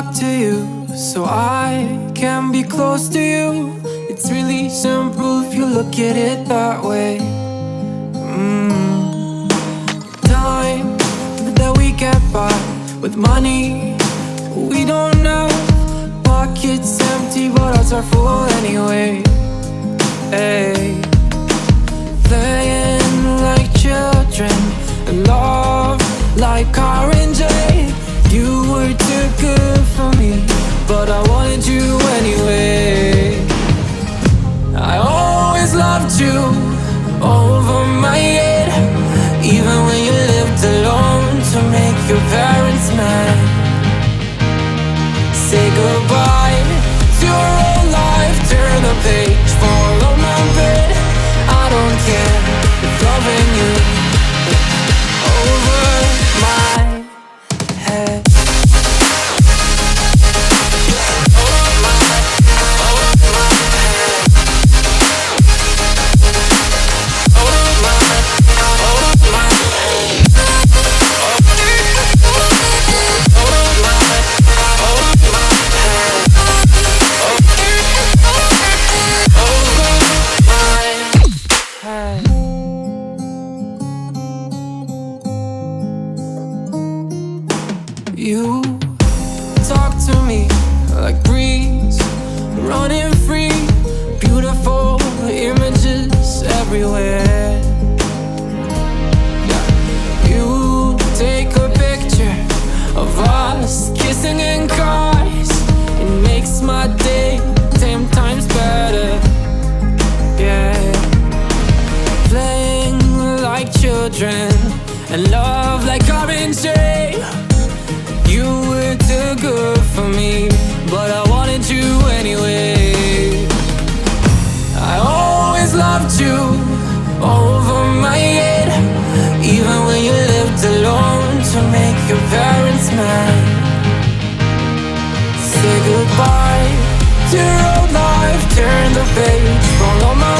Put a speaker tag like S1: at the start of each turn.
S1: talk to you so I can be close to you. It's really simple if you look at it that way. Time that we get by with money we don't have. Pockets empty but hearts are full anyway. Hey. Playing like children and love like R and J. You were too good for me, but I wanted you anyway. I always loved you over my head, even when you lived alone to make your parents mad. Say goodbye to your old life, turn the page, follow my bed. I don't care if loving you over my head. You talk to me like breeze, running free, beautiful images everywhere. Yeah. You take a picture of us kissing in cars, it makes my day 10 times better. Yeah. Playing like children and love like orange. You were too good for me, but I wanted you anyway. I always loved you over my head, even when you lived alone to make your parents mad. Say goodbye to your old life, turn the page, follow my